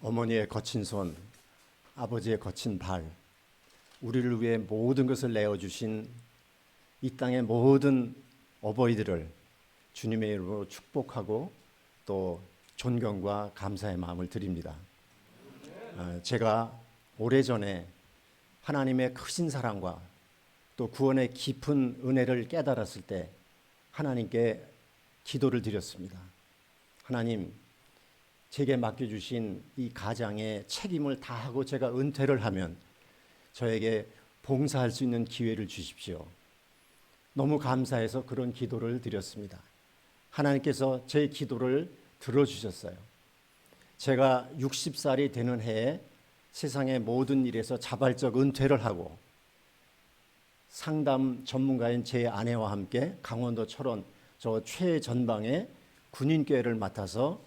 어머니의 거친 손, 아버지의 거친 발, 우리를 위해 모든 것을 내어주신 이 땅의 모든 어버이들을 주님의 이름으로 축복하고 또 존경과 감사의 마음을 드립니다. 제가 오래전에 하나님의 크신 사랑과 또 구원의 깊은 은혜를 깨달았을 때 하나님께 기도를 드렸습니다. 하나님, 제게 맡겨주신 이 가장의 책임을 다하고 제가 은퇴를 하면 저에게 봉사할 수 있는 기회를 주십시오. 너무 감사해서 그런 기도를 드렸습니다. 하나님께서 제 기도를 들어주셨어요. 제가 60살이 되는 해에 세상의 모든 일에서 자발적 은퇴를 하고 상담 전문가인 제 아내와 함께 강원도 철원 저 최전방에 군인교회를 맡아서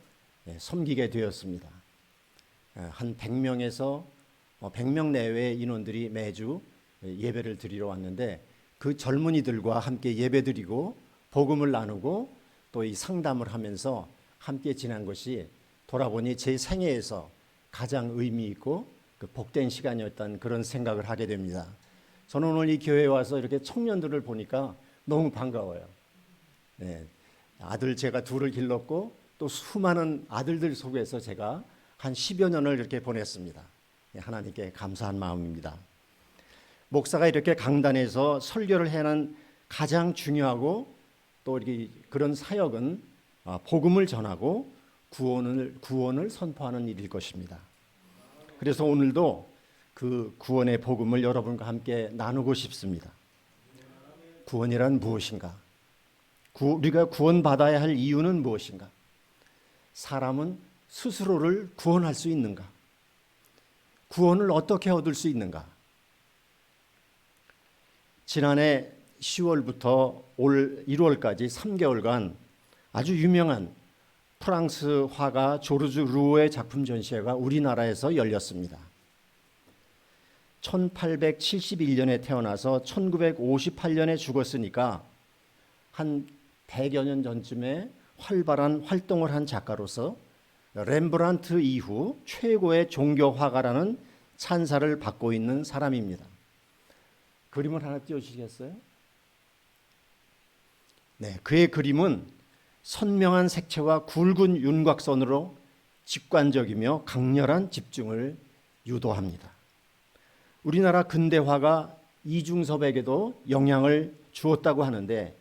섬기게 되었습니다. 한 100명에서 100명 내외의 인원들이 매주 예배를 드리러 왔는데 그 젊은이들과 함께 예배드리고 복음을 나누고 또 이 상담을 하면서 함께 지난 것이 돌아보니 제 생애에서 가장 의미 있고 그 복된 시간이었다는 그런 생각을 하게 됩니다. 저는 오늘 이 교회에 와서 이렇게 청년들을 보니까 너무 반가워요. 아들 제가 둘을 길렀고 또 수많은 아들들 속에서 제가 한 10여 년을 이렇게 보냈습니다. 하나님께 감사한 마음입니다. 목사가 이렇게 강단에서 설교를 하는 가장 중요하고 또 이렇게 그런 사역은 복음을 전하고 구원을 선포하는 일일 것입니다. 그래서 오늘도 그 구원의 복음을 여러분과 함께 나누고 싶습니다. 구원이란 무엇인가? 우리가 구원받아야 할 이유는 무엇인가? 사람은 스스로를 구원할 수 있는가? 구원을 어떻게 얻을 수 있는가? 지난해 10월부터 올 1월까지 3개월간 아주 유명한 프랑스 화가 조르주 루오의 작품 전시회가 우리나라에서 열렸습니다. 1871년에 태어나서 1958년에 죽었으니까 한 100여 년 전쯤에 활발한 활동을 한 작가로서 렘브란트 이후 최고의 종교 화가라는 찬사를 받고 있는 사람입니다. 그림을 하나 띄워주시겠어요? 네, 그의 그림은 선명한 색채와 굵은 윤곽선으로 직관적이며 강렬한 집중을 유도합니다. 우리나라 근대화가 이중섭에게도 영향을 주었다고 하는데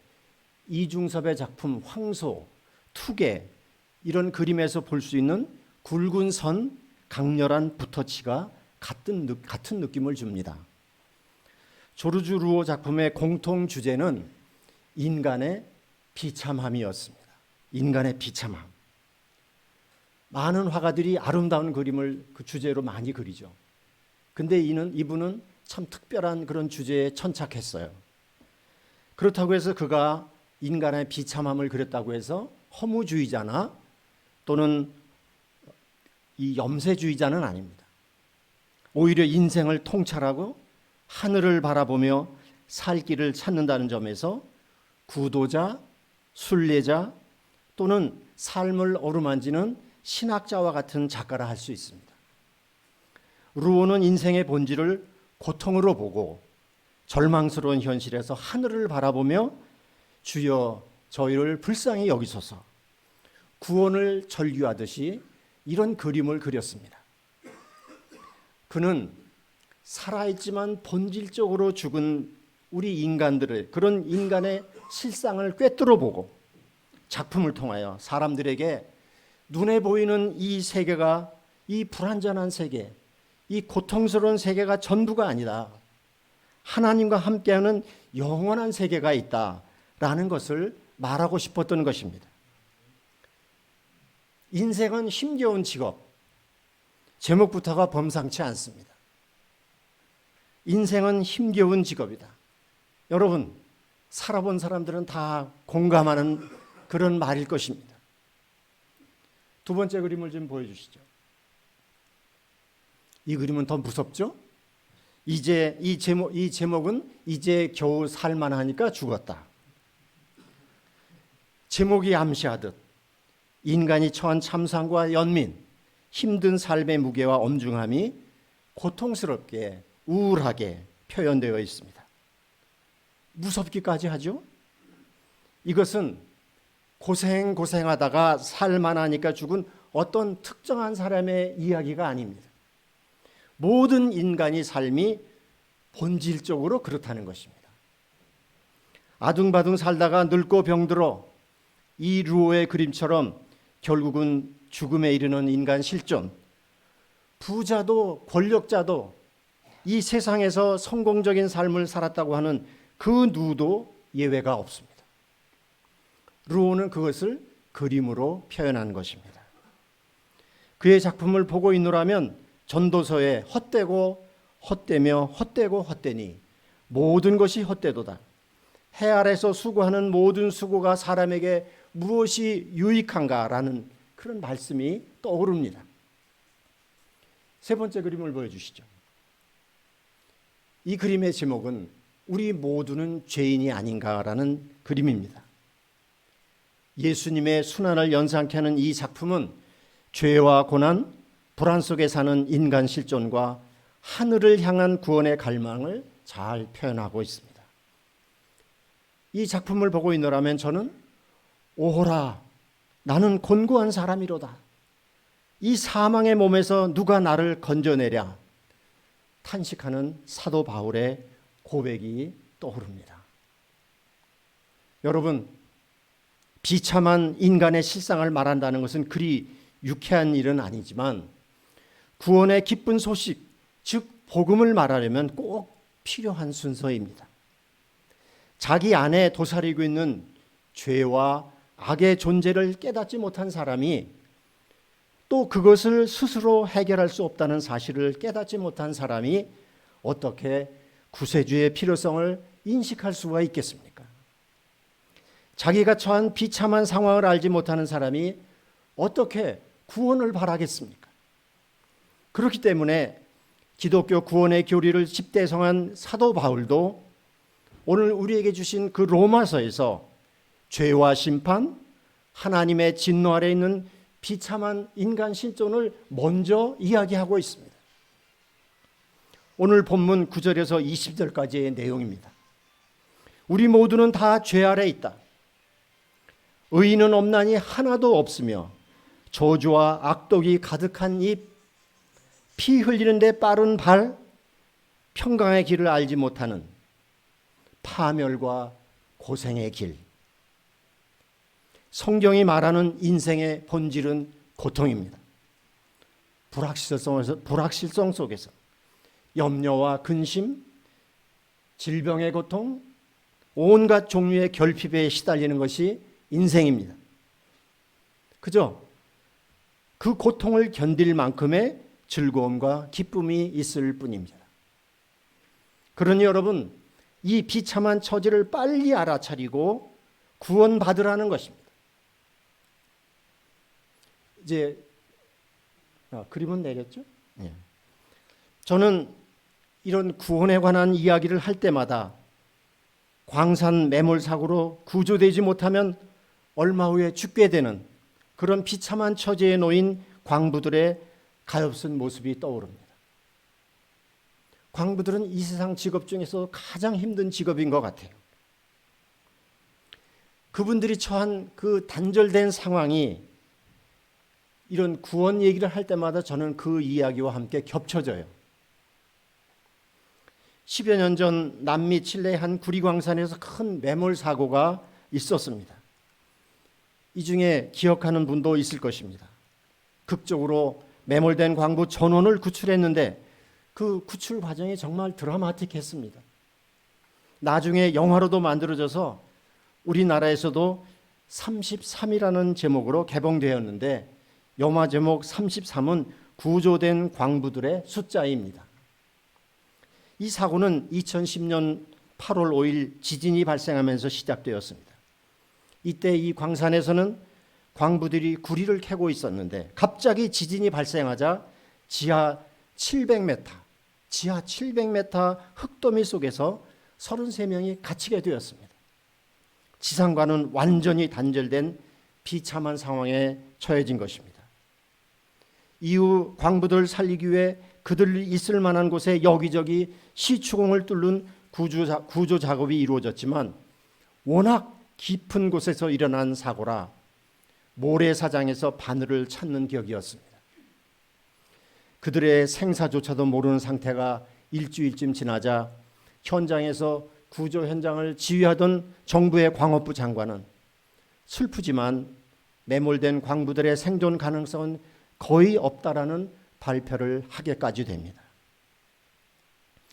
이중섭의 작품 황소, 투개 이런 그림에서 볼 수 있는 굵은 선, 강렬한 붓터치가 같은 느낌을 줍니다. 조르주 루오 작품의 공통 주제는 인간의 비참함이었습니다. 인간의 비참함. 많은 화가들이 아름다운 그림을 그 주제로 많이 그리죠. 근데 이분은 참 특별한 그런 주제에 천착했어요. 그렇다고 해서 그가 인간의 비참함을 그렸다고 해서 허무주의자나 또는 이 염세주의자는 아닙니다. 오히려 인생을 통찰하고 하늘을 바라보며 살 길을 찾는다는 점에서 구도자, 순례자 또는 삶을 어루만지는 신학자와 같은 작가라 할 수 있습니다. 루오는 인생의 본질을 고통으로 보고 절망스러운 현실에서 하늘을 바라보며 주여 저희를 불쌍히 여기소서 구원을 절규하듯이 이런 그림을 그렸습니다. 그는 살아있지만 본질적으로 죽은 우리 인간들의 그런 인간의 실상을 꿰뚫어 보고 작품을 통하여 사람들에게 눈에 보이는 이 세계가 이 불완전한 세계, 이 고통스러운 세계가 전부가 아니다. 하나님과 함께하는 영원한 세계가 있다라는 것을 말하고 싶었던 것입니다. 인생은 힘겨운 직업, 제목부터가 범상치 않습니다. 인생은 힘겨운 직업이다. 여러분, 살아본 사람들은 다 공감하는 그런 말일 것입니다. 두 번째 그림을 좀 보여주시죠. 이 그림은 더 무섭죠? 이 제목은 이제 겨우 살만하니까 죽었다. 제목이 암시하듯 인간이 처한 참상과 연민, 힘든 삶의 무게와 엄중함이 고통스럽게 우울하게 표현되어 있습니다. 무섭기까지 하죠. 이것은 고생하다가 살만하니까 죽은 어떤 특정한 사람의 이야기가 아닙니다. 모든 인간의 삶이 본질적으로 그렇다는 것입니다. 아둥바둥 살다가 늙고 병들어 이 르오의 그림처럼 결국은 죽음에 이르는 인간 실존, 부자도 권력자도 이 세상에서 성공적인 삶을 살았다고 하는 그 누구도 예외가 없습니다. 르오는 그것을 그림으로 표현한 것입니다. 그의 작품을 보고 있노라면 전도서에 헛되고 헛되며 헛되고 헛되니 모든 것이 헛되도다. 해 아래서 수고하는 모든 수고가 사람에게 무엇이 유익한가라는 그런 말씀이 떠오릅니다. 세 번째 그림을 보여주시죠. 이 그림의 제목은 우리 모두는 죄인이 아닌가라는 그림입니다. 예수님의 순환을 연상케 하는 이 작품은 죄와 고난, 불안 속에 사는 인간 실존과 하늘을 향한 구원의 갈망을 잘 표현하고 있습니다. 이 작품을 보고 있노라면 저는 오호라, 나는 곤고한 사람이로다. 이 사망의 몸에서 누가 나를 건져내랴 탄식하는 사도 바울의 고백이 떠오릅니다. 여러분, 비참한 인간의 실상을 말한다는 것은 그리 유쾌한 일은 아니지만 구원의 기쁜 소식, 즉 복음을 말하려면 꼭 필요한 순서입니다. 자기 안에 도사리고 있는 죄와 악의 존재를 깨닫지 못한 사람이 또 그것을 스스로 해결할 수 없다는 사실을 깨닫지 못한 사람이 어떻게 구세주의 필요성을 인식할 수가 있겠습니까? 자기가 처한 비참한 상황을 알지 못하는 사람이 어떻게 구원을 바라겠습니까? 그렇기 때문에 기독교 구원의 교리를 집대성한 사도 바울도 오늘 우리에게 주신 그 로마서에서 죄와 심판, 하나님의 진노 아래 있는 비참한 인간 실존을 먼저 이야기하고 있습니다. 오늘 본문 9절에서 20절까지의 내용입니다. 우리 모두는 다 죄 아래 있다. 의인은 없나니 하나도 없으며 저주와 악독이 가득한 입, 피 흘리는데 빠른 발, 평강의 길을 알지 못하는 파멸과 고생의 길. 성경이 말하는 인생의 본질은 고통입니다. 불확실성 속에서 염려와 근심, 질병의 고통, 온갖 종류의 결핍에 시달리는 것이 인생입니다. 그죠? 그 고통을 견딜 만큼의 즐거움과 기쁨이 있을 뿐입니다. 그러니 여러분, 이 비참한 처지를 빨리 알아차리고 구원받으라는 것입니다. 이제 그림은 내렸죠? 네. 저는 이런 구원에 관한 이야기를 할 때마다 광산 매몰 사고로 구조되지 못하면 얼마 후에 죽게 되는 그런 비참한 처지에 놓인 광부들의 가엾은 모습이 떠오릅니다. 광부들은 이 세상 직업 중에서 가장 힘든 직업인 것 같아요. 그분들이 처한 그 단절된 상황이 이런 구원 얘기를 할 때마다 저는 그 이야기와 함께 겹쳐져요. 10여 년 전 남미 칠레의 한 구리광산에서 큰 매몰 사고가 있었습니다. 이 중에 기억하는 분도 있을 것입니다. 극적으로 매몰된 광부 전원을 구출했는데 그 구출 과정이 정말 드라마틱했습니다. 나중에 영화로도 만들어져서 우리나라에서도 33이라는 제목으로 개봉되었는데 영화 제목 33은 구조된 광부들의 숫자입니다. 이 사고는 2010년 8월 5일 지진이 발생하면서 시작되었습니다. 이때 이 광산에서는 광부들이 구리를 캐고 있었는데 갑자기 지진이 발생하자 지하 700m, 지하 700m 흙더미 속에서 33명이 갇히게 되었습니다. 지상과는 완전히 단절된 비참한 상황에 처해진 것입니다. 이후 광부들 살리기 위해 그들이 있을 만한 곳에 여기저기 시추공을 뚫는 구조 작업이 이루어졌지만 워낙 깊은 곳에서 일어난 사고라 모래사장에서 바늘을 찾는 격이었습니다. 그들의 생사조차도 모르는 상태가 일주일쯤 지나자 현장에서 구조 현장을 지휘하던 정부의 광업부 장관은 슬프지만 매몰된 광부들의 생존 가능성은 거의 없다라는 발표를 하게까지 됩니다.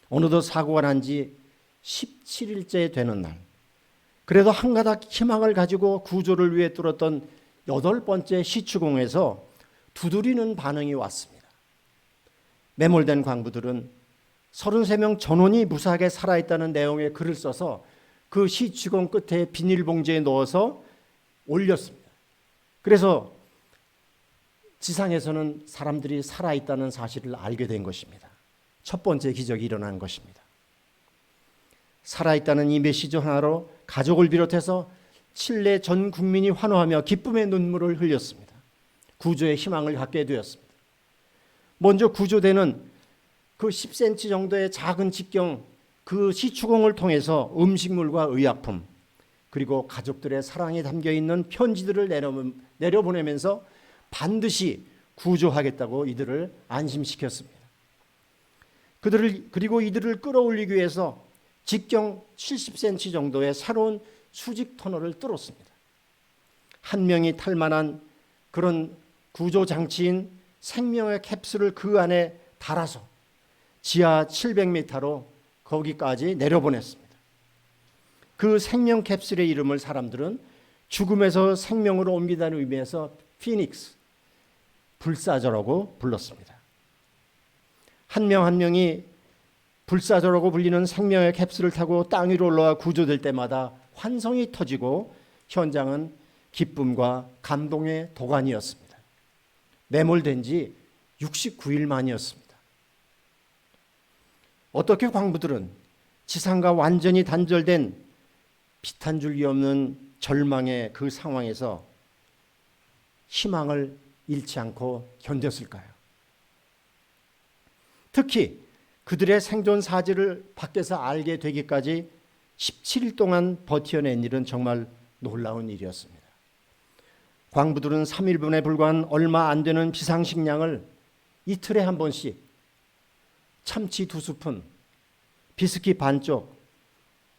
어느덧 사고가 난 지 17일째 되는 날, 그래도 한가닥 희망을 가지고 구조를 위해 뚫었던 8번째 시추공에서 두드리는 반응이 왔습니다. 매몰된 광부들은 33명 전원이 무사하게 살아있다는 내용의 글을 써서 그 시추공 끝에 비닐봉지에 넣어서 올렸습니다. 그래서 지상에서는 사람들이 살아있다는 사실을 알게 된 것입니다. 첫 번째 기적이 일어난 것입니다. 살아있다는 이 메시지 하나로 가족을 비롯해서 칠레 전 국민이 환호하며 기쁨의 눈물을 흘렸습니다. 구조의 희망을 갖게 되었습니다. 먼저 구조대는 그 10cm 정도의 작은 직경 그 시추공을 통해서 음식물과 의약품 그리고 가족들의 사랑이 담겨있는 편지들을 내려보내면서 반드시 구조하겠다고 이들을 안심시켰습니다. 그리고 이들을 끌어올리기 위해서 직경 70cm 정도의 새로운 수직 터널을 뚫었습니다. 한 명이 탈 만한 그런 구조 장치인 생명의 캡슐을 그 안에 달아서 지하 700m로 거기까지 내려보냈습니다. 그 생명 캡슐의 이름을 사람들은 죽음에서 생명으로 옮긴다는 의미에서 피닉스, 불사조라고 불렀습니다. 한 명 한 명이 불사조라고 불리는 생명의 캡슐을 타고 땅 위로 올라와 구조될 때마다 환성이 터지고 현장은 기쁨과 감동의 도가니였습니다. 매몰된 지 69일 만이었습니다. 어떻게 광부들은 지상과 완전히 단절된 빛 한 줄기 없는 절망의 그 상황에서 희망을 잃지 않고 견뎠을까요? 특히 그들의 생존 사실을 밖에서 알게 되기까지 17일 동안 버텨낸 일은 정말 놀라운 일이었습니다. 광부들은 3일분에 불과한 얼마 안 되는 비상식량을 이틀에 한 번씩 참치 2스푼, 비스킷 반쪽,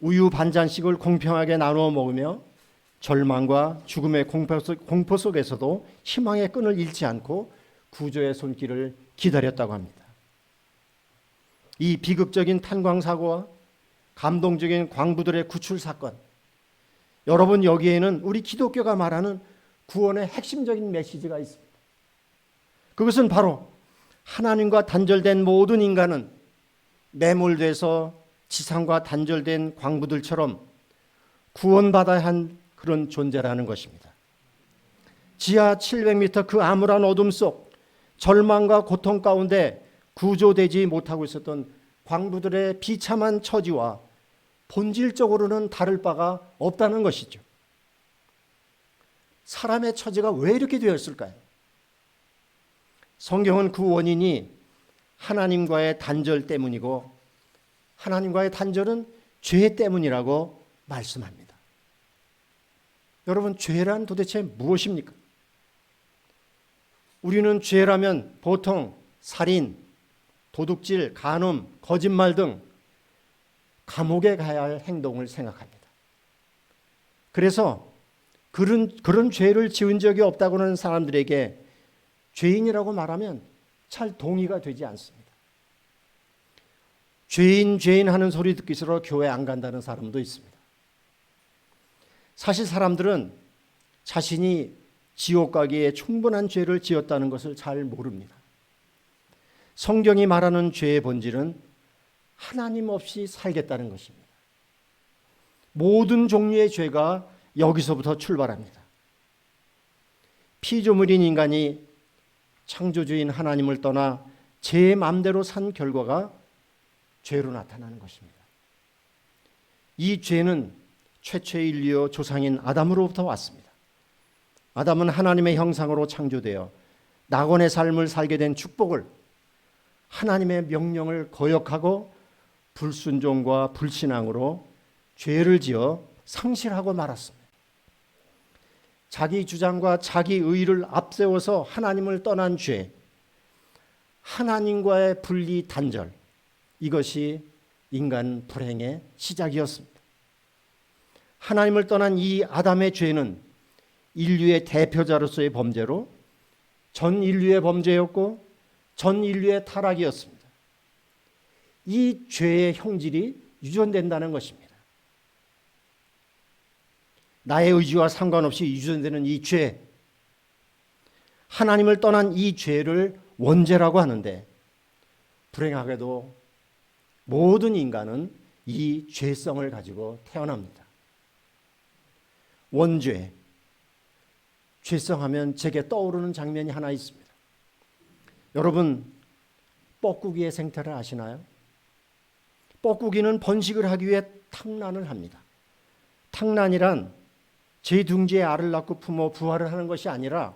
우유 반잔씩을 공평하게 나누어 먹으며 절망과 죽음의 공포 속에서도 희망의 끈을 잃지 않고 구조의 손길을 기다렸다고 합니다. 이 비극적인 탄광사고와 감동적인 광부들의 구출 사건, 여러분 여기에는 우리 기독교가 말하는 구원의 핵심적인 메시지가 있습니다. 그것은 바로 하나님과 단절된 모든 인간은 매몰돼서 지상과 단절된 광부들처럼 구원받아야 한 그런 존재라는 것입니다. 지하 700m 그 암울한 어둠 속 절망과 고통 가운데 구조되지 못하고 있었던 광부들의 비참한 처지와 본질적으로는 다를 바가 없다는 것이죠. 사람의 처지가 왜 이렇게 되었을까요? 성경은 그 원인이 하나님과의 단절 때문이고 하나님과의 단절은 죄 때문이라고 말씀합니다. 여러분, 죄란 도대체 무엇입니까? 우리는 죄라면 보통 살인, 도둑질, 간음, 거짓말 등 감옥에 가야 할 행동을 생각합니다. 그래서 그런 죄를 지은 적이 없다고 하는 사람들에게 죄인이라고 말하면 잘 동의가 되지 않습니다. 죄인 하는 소리 듣기 싫어 교회 안 간다는 사람도 있습니다. 사실 사람들은 자신이 지옥 가기에 충분한 죄를 지었다는 것을 잘 모릅니다. 성경이 말하는 죄의 본질은 하나님 없이 살겠다는 것입니다. 모든 종류의 죄가 여기서부터 출발합니다. 피조물인 인간이 창조주인 하나님을 떠나 제 맘대로 산 결과가 죄로 나타나는 것입니다. 이 죄는 최초의 인류의 조상인 아담으로부터 왔습니다. 아담은 하나님의 형상으로 창조되어 낙원의 삶을 살게 된 축복을 하나님의 명령을 거역하고 불순종과 불신앙으로 죄를 지어 상실하고 말았습니다. 자기 주장과 자기 의를 앞세워서 하나님을 떠난 죄, 하나님과의 분리 단절, 이것이 인간 불행의 시작이었습니다. 하나님을 떠난 이 아담의 죄는 인류의 대표자로서의 범죄로 전 인류의 범죄였고 전 인류의 타락이었습니다. 이 죄의 형질이 유전된다는 것입니다. 나의 의지와 상관없이 유전되는 이 죄, 하나님을 떠난 이 죄를 원죄라고 하는데, 불행하게도 모든 인간은 이 죄성을 가지고 태어납니다. 원죄, 죄성하면 제게 떠오르는 장면이 하나 있습니다. 여러분, 뻐꾸기의 생태를 아시나요? 뻐꾸기는 번식을 하기 위해 탕란을 합니다. 탕란이란 제 둥지에 알을 낳고 품어 부화를 하는 것이 아니라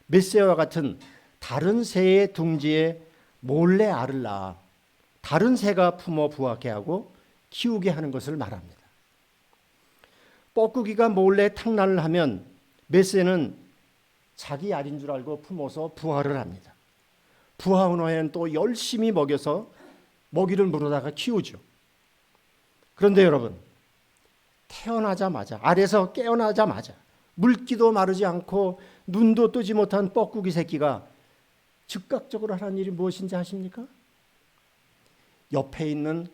멧새와 같은 다른 새의 둥지에 몰래 알을 낳아 다른 새가 품어 부화케 하고 키우게 하는 것을 말합니다. 뻐꾸기가 몰래 탕란을 하면 멧새는 자기 알인 줄 알고 품어서 부화를 합니다. 부화한 후에는 또 열심히 먹여서 먹이를 물어다가 키우죠. 그런데 여러분, 태어나자마자, 알에서 깨어나자마자 물기도 마르지 않고 눈도 뜨지 못한 뻐꾸기 새끼가 즉각적으로 하는 일이 무엇인지 아십니까? 옆에 있는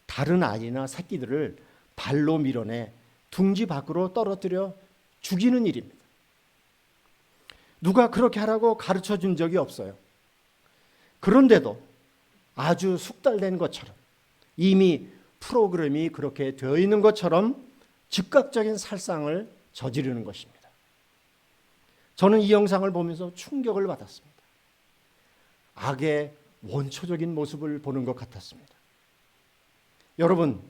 다른 알이나 새끼들을 발로 밀어내 둥지 밖으로 떨어뜨려 죽이는 일입니다. 누가 그렇게 하라고 가르쳐 준 적이 없어요. 그런데도 아주 숙달된 것처럼, 이미 프로그램이 그렇게 되어 있는 것처럼 즉각적인 살상을 저지르는 것입니다. 저는 이 영상을 보면서 충격을 받았습니다. 악의 원초적인 모습을 보는 것 같았습니다. 여러분,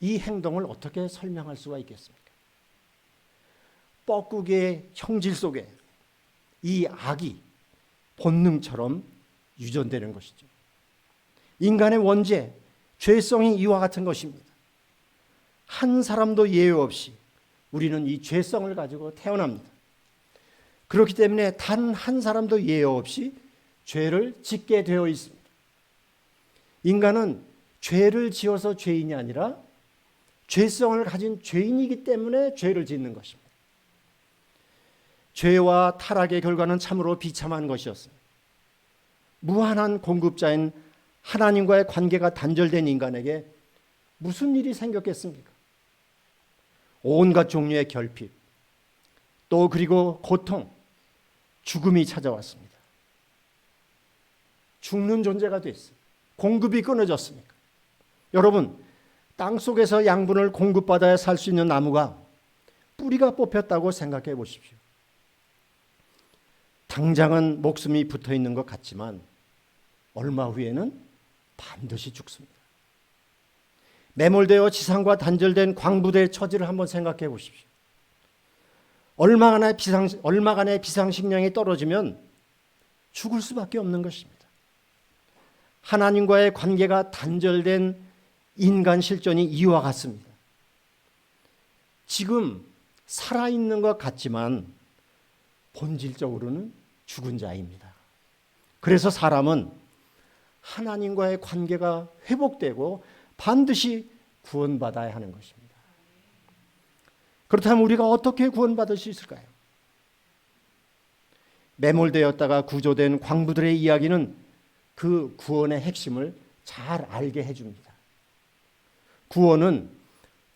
이 행동을 어떻게 설명할 수가 있겠습니까? 뻐꾸기의 형질 속에 이 악이 본능처럼 유전되는 것이죠. 인간의 원죄, 죄성이 이와 같은 것입니다. 한 사람도 예외 없이 우리는 이 죄성을 가지고 태어납니다. 그렇기 때문에 단 한 사람도 예외 없이 죄를 짓게 되어 있습니다. 인간은 죄를 지어서 죄인이 아니라 죄성을 가진 죄인이기 때문에 죄를 짓는 것입니다. 죄와 타락의 결과는 참으로 비참한 것이었습니다. 무한한 공급자인 하나님과의 관계가 단절된 인간에게 무슨 일이 생겼겠습니까? 온갖 종류의 결핍, 또 그리고 고통, 죽음이 찾아왔습니다. 죽는 존재가 됐어요. 공급이 끊어졌으니까. 여러분, 땅속에서 양분을 공급받아야 살 수 있는 나무가 뿌리가 뽑혔다고 생각해 보십시오. 당장은 목숨이 붙어 있는 것 같지만 얼마 후에는 반드시 죽습니다. 매몰되어 지상과 단절된 광부대의 처지를 한번 생각해 보십시오. 얼마간의 비상식량이 떨어지면 죽을 수밖에 없는 것입니다. 하나님과의 관계가 단절된 인간 실존이 이와 같습니다. 지금 살아있는 것 같지만 본질적으로는 죽은 자입니다. 그래서 사람은 하나님과의 관계가 회복되고 반드시 구원받아야 하는 것입니다. 그렇다면 우리가 어떻게 구원받을 수 있을까요? 매몰되었다가 구조된 광부들의 이야기는 그 구원의 핵심을 잘 알게 해줍니다. 구원은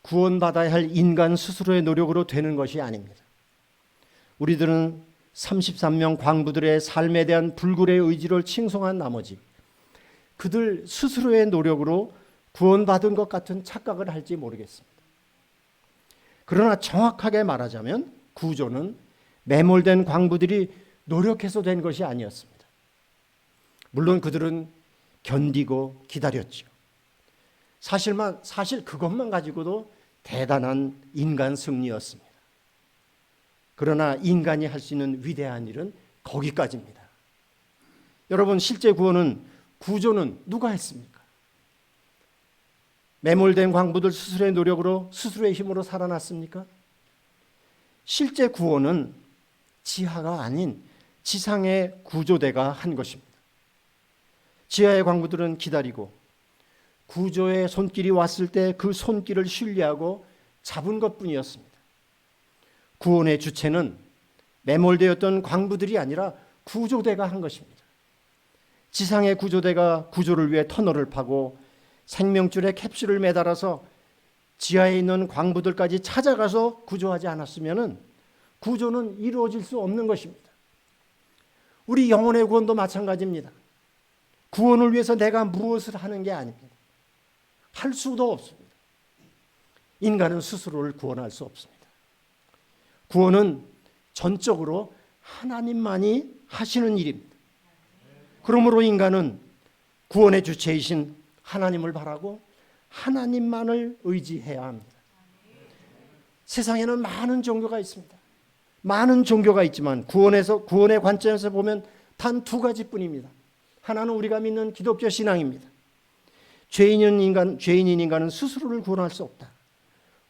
구원받아야 할 인간 스스로의 노력으로 되는 것이 아닙니다. 우리들은 33명 광부들의 삶에 대한 불굴의 의지를 칭송한 나머지 그들 스스로의 노력으로 구원받은 것 같은 착각을 할지 모르겠습니다. 그러나 정확하게 말하자면 구조는 매몰된 광부들이 노력해서 된 것이 아니었습니다. 물론 그들은 견디고 기다렸죠. 사실 그것만 가지고도 대단한 인간 승리였습니다. 그러나 인간이 할 수 있는 위대한 일은 거기까지입니다. 여러분, 실제 구조는 누가 했습니까? 매몰된 광부들 스스로의 노력으로, 스스로의 힘으로 살아났습니까? 실제 구원은 지하가 아닌 지상의 구조대가 한 것입니다. 지하의 광부들은 기다리고 구조의 손길이 왔을 때 그 손길을 신뢰하고 잡은 것뿐이었습니다. 구원의 주체는 매몰되었던 광부들이 아니라 구조대가 한 것입니다. 지상의 구조대가 구조를 위해 터널을 파고 생명줄에 캡슐을 매달아서 지하에 있는 광부들까지 찾아가서 구조하지 않았으면 구조는 이루어질 수 없는 것입니다. 우리 영혼의 구원도 마찬가지입니다. 구원을 위해서 내가 무엇을 하는 게 아닙니다. 할 수도 없습니다. 인간은 스스로를 구원할 수 없습니다. 구원은 전적으로 하나님만이 하시는 일입니다. 그러므로 인간은 구원의 주체이신 하나님을 바라고 하나님만을 의지해야 합니다. 세상에는 많은 종교가 있습니다. 많은 종교가 있지만 구원의 관점에서 보면 단 두 가지뿐입니다. 하나는 우리가 믿는 기독교 신앙입니다. 죄인인 인간은 스스로를 구원할 수 없다.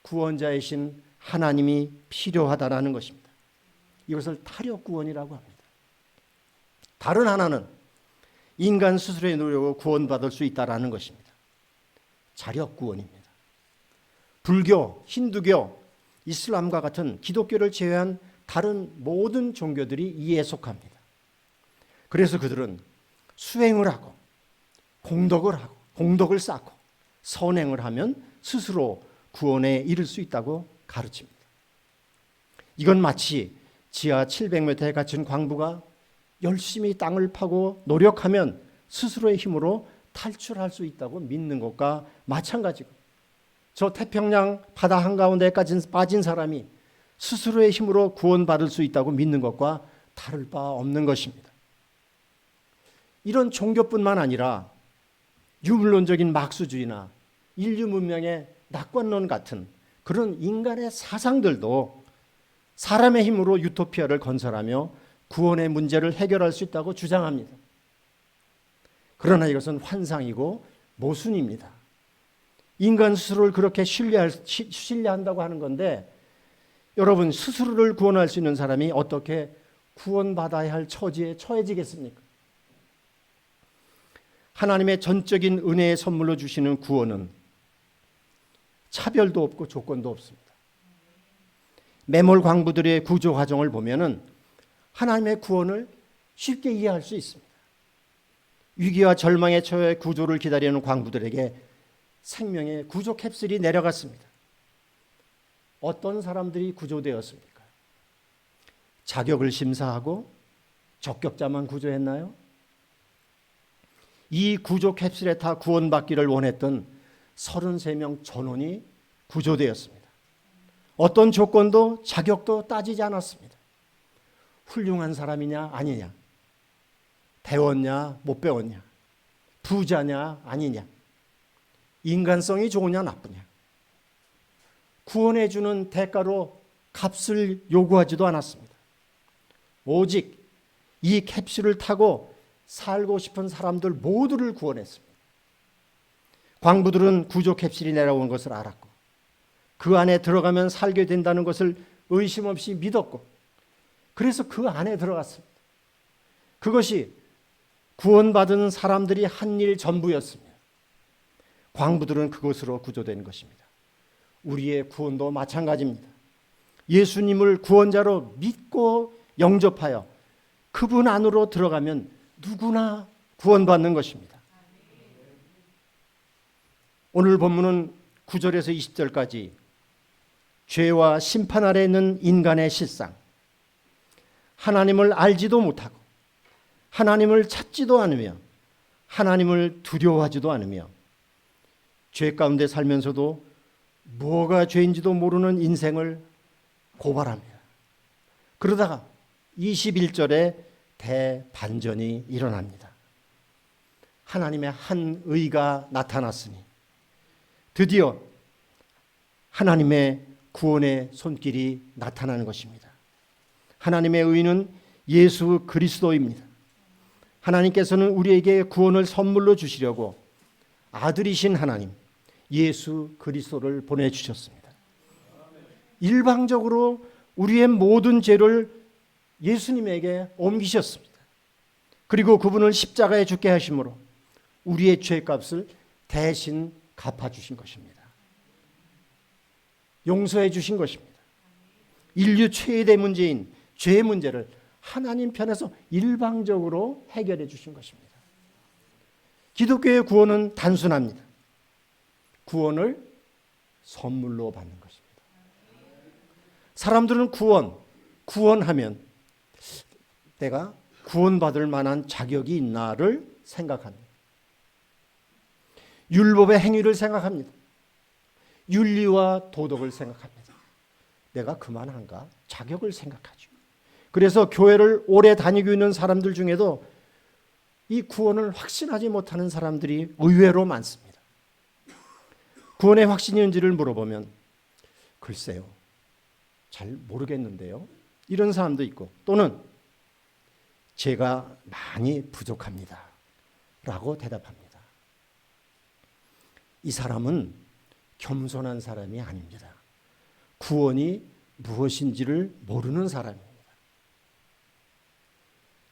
구원자이신 하나님이 필요하다라는 것입니다. 이것을 타력구원이라고 합니다. 다른 하나는 인간 스스로의 노력으로 구원받을 수 있다라는 것입니다. 자력구원입니다. 불교, 힌두교, 이슬람과 같은 기독교를 제외한 다른 모든 종교들이 이에 속합니다. 그래서 그들은 수행을 하고 공덕을 쌓고 선행을 하면 스스로 구원에 이를 수 있다고 가르칩니다. 이건 마치 지하 700m에 갇힌 광부가 열심히 땅을 파고 노력하면 스스로의 힘으로 탈출할 수 있다고 믿는 것과 마찬가지고, 저 태평양 바다 한가운데까지 빠진 사람이 스스로의 힘으로 구원받을 수 있다고 믿는 것과 다를 바 없는 것입니다. 이런 종교뿐만 아니라 유물론적인 막수주의나 인류 문명의 낙관론 같은 그런 인간의 사상들도 사람의 힘으로 유토피아를 건설하며 구원의 문제를 해결할 수 있다고 주장합니다. 그러나 이것은 환상이고 모순입니다. 인간 스스로를 그렇게 신뢰한다고 하는 건데, 여러분, 스스로를 구원할 수 있는 사람이 어떻게 구원받아야 할 처지에 처해지겠습니까? 하나님의 전적인 은혜의 선물로 주시는 구원은 차별도 없고 조건도 없습니다. 매몰 광부들의 구조 과정을 보면은 하나님의 구원을 쉽게 이해할 수 있습니다. 위기와 절망에 처해 구조를 기다리는 광부들에게 생명의 구조 캡슐이 내려갔습니다. 어떤 사람들이 구조되었습니까? 자격을 심사하고 적격자만 구조했나요? 이 구조 캡슐에 타 구원받기를 원했던 33명 전원이 구조되었습니다. 어떤 조건도 자격도 따지지 않았습니다. 훌륭한 사람이냐 아니냐, 배웠냐 못 배웠냐, 부자냐 아니냐, 인간성이 좋으냐 나쁘냐, 구원해 주는 대가로 값을 요구하지도 않았습니다. 오직 이 캡슐을 타고 살고 싶은 사람들 모두를 구원했습니다. 광부들은 구조 캡슐이 내려온 것을 알았고 그 안에 들어가면 살게 된다는 것을 의심 없이 믿었고, 그래서 그 안에 들어갔습니다. 그것이 구원받은 사람들이 한 일 전부였습니다. 광부들은 그것으로 구조된 것입니다. 우리의 구원도 마찬가지입니다. 예수님을 구원자로 믿고 영접하여 그분 안으로 들어가면 누구나 구원받는 것입니다. 오늘 본문은 9절에서 20절까지 죄와 심판 아래 있는 인간의 실상, 하나님을 알지도 못하고 하나님을 찾지도 않으며 하나님을 두려워하지도 않으며 죄 가운데 살면서도 뭐가 죄인지도 모르는 인생을 고발합니다. 그러다가 21절에 대반전이 일어납니다. 하나님의 한 의가 나타났으니 드디어 하나님의 구원의 손길이 나타나는 것입니다. 하나님의 의는 예수 그리스도입니다. 하나님께서는 우리에게 구원을 선물로 주시려고 아들이신 하나님 예수 그리스도를 보내주셨습니다. 일방적으로 우리의 모든 죄를 예수님에게 옮기셨습니다. 그리고 그분을 십자가에 죽게 하심으로 우리의 죄값을 대신 갚아주신 것입니다. 용서해 주신 것입니다. 인류 최대 문제인 죄의 문제를 하나님 편에서 일방적으로 해결해 주신 것입니다. 기독교의 구원은 단순합니다. 구원을 선물로 받는 것입니다. 사람들은 구원하면 내가 구원받을 만한 자격이 있나를 생각합니다. 율법의 행위를 생각합니다. 윤리와 도덕을 생각합니다. 내가 그만한가? 자격을 생각하죠. 그래서 교회를 오래 다니고 있는 사람들 중에도 이 구원을 확신하지 못하는 사람들이 의외로 많습니다. 구원의 확신이 있는지를 물어보면 글쎄요, 잘 모르겠는데요. 이런 사람도 있고, 또는 제가 많이 부족합니다 라고 대답합니다. 이 사람은 겸손한 사람이 아닙니다. 구원이 무엇인지를 모르는 사람입니다.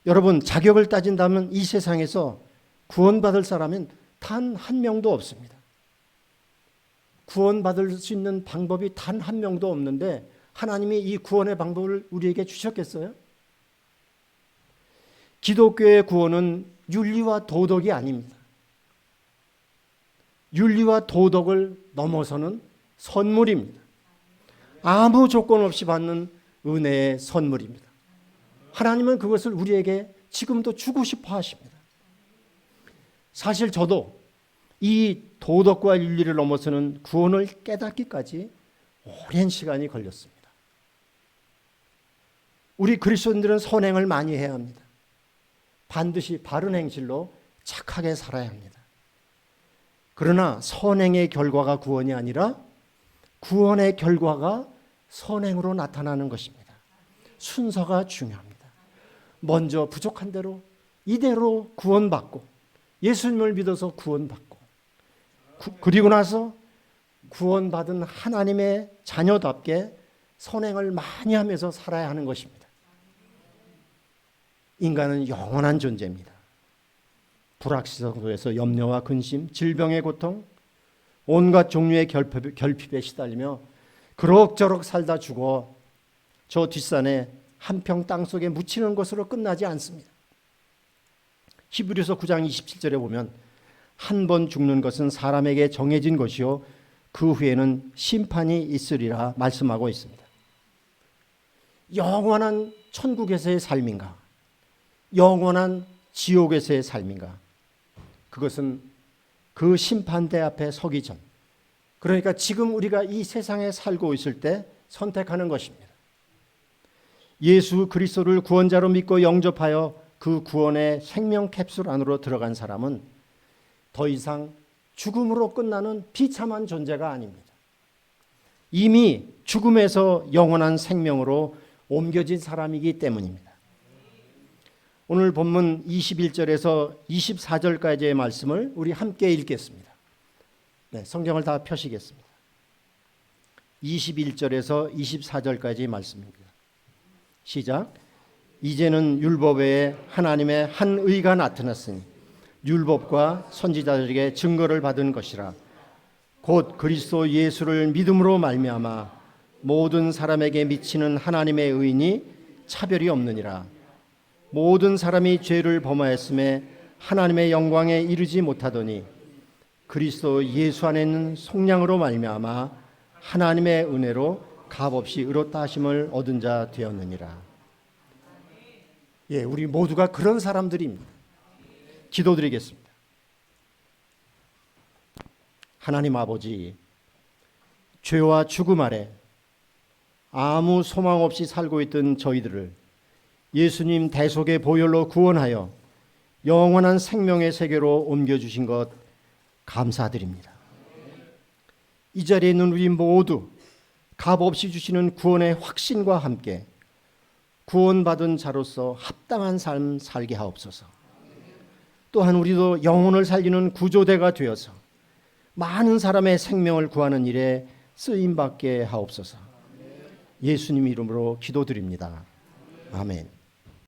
여러분, 자격을 따진다면 이 세상에서 구원받을 사람은 단 한 명도 없습니다. 구원받을 수 있는 방법이 단 한 명도 없는데 하나님이 이 구원의 방법을 우리에게 주셨겠어요? 기독교의 구원은 윤리와 도덕이 아닙니다. 윤리와 도덕을 넘어서는 선물입니다. 아무 조건 없이 받는 은혜의 선물입니다. 하나님은 그것을 우리에게 지금도 주고 싶어 하십니다. 사실 저도 이 도덕과 윤리를 넘어서는 구원을 깨닫기까지 오랜 시간이 걸렸습니다. 우리 그리스도인들은 선행을 많이 해야 합니다. 반드시 바른 행실로 착하게 살아야 합니다. 그러나 선행의 결과가 구원이 아니라 구원의 결과가 선행으로 나타나는 것입니다. 순서가 중요합니다. 먼저 부족한 대로 이대로 구원받고 예수님을 믿어서 구원받고 그리고 나서 구원받은 하나님의 자녀답게 선행을 많이 하면서 살아야 하는 것입니다. 인간은 영원한 존재입니다. 불확실성 속에서 염려와 근심, 질병의 고통, 온갖 종류의 결핍에 시달리며 그럭저럭 살다 죽어 저 뒷산에 한평 땅속에 묻히는 것으로 끝나지 않습니다. 히브리서 9장 27절에 보면 한 번 죽는 것은 사람에게 정해진 것이요 그 후에는 심판이 있으리라 말씀하고 있습니다. 영원한 천국에서의 삶인가? 영원한 지옥에서의 삶인가? 그것은 그 심판대 앞에 서기 전, 그러니까 지금 우리가 이 세상에 살고 있을 때 선택하는 것입니다. 예수 그리스도를 구원자로 믿고 영접하여 그 구원의 생명 캡슐 안으로 들어간 사람은 더 이상 죽음으로 끝나는 비참한 존재가 아닙니다. 이미 죽음에서 영원한 생명으로 옮겨진 사람이기 때문입니다. 오늘 본문 21절에서 24절까지의 말씀을 우리 함께 읽겠습니다. 네, 성경을 다 펴시겠습니다. 21절에서 24절까지의 말씀입니다. 시작. 이제는 율법 외에 하나님의 한 의가 나타났으니 율법과 선지자들에게 증거를 받은 것이라. 곧 그리스도 예수를 믿음으로 말미암아 모든 사람에게 미치는 하나님의 의인이 차별이 없느니라. 모든 사람이 죄를 범하였음에 하나님의 영광에 이르지 못하더니 그리스도 예수 안에 있는 속량으로 말미암아 하나님의 은혜로 값없이 의롭다 하심을 얻은 자 되었느니라. 예, 우리 모두가 그런 사람들입니다. 기도드리겠습니다. 하나님 아버지, 죄와 죽음 아래 아무 소망 없이 살고 있던 저희들을 예수님 대속의 보혈로 구원하여 영원한 생명의 세계로 옮겨주신 것 감사드립니다. 이 자리에 있는 우리 모두 값없이 주시는 구원의 확신과 함께 구원받은 자로서 합당한 삶 살게 하옵소서. 또한 우리도 영혼을 살리는 구조대가 되어서 많은 사람의 생명을 구하는 일에 쓰임받게 하옵소서. 예수님 이름으로 기도드립니다. 아멘.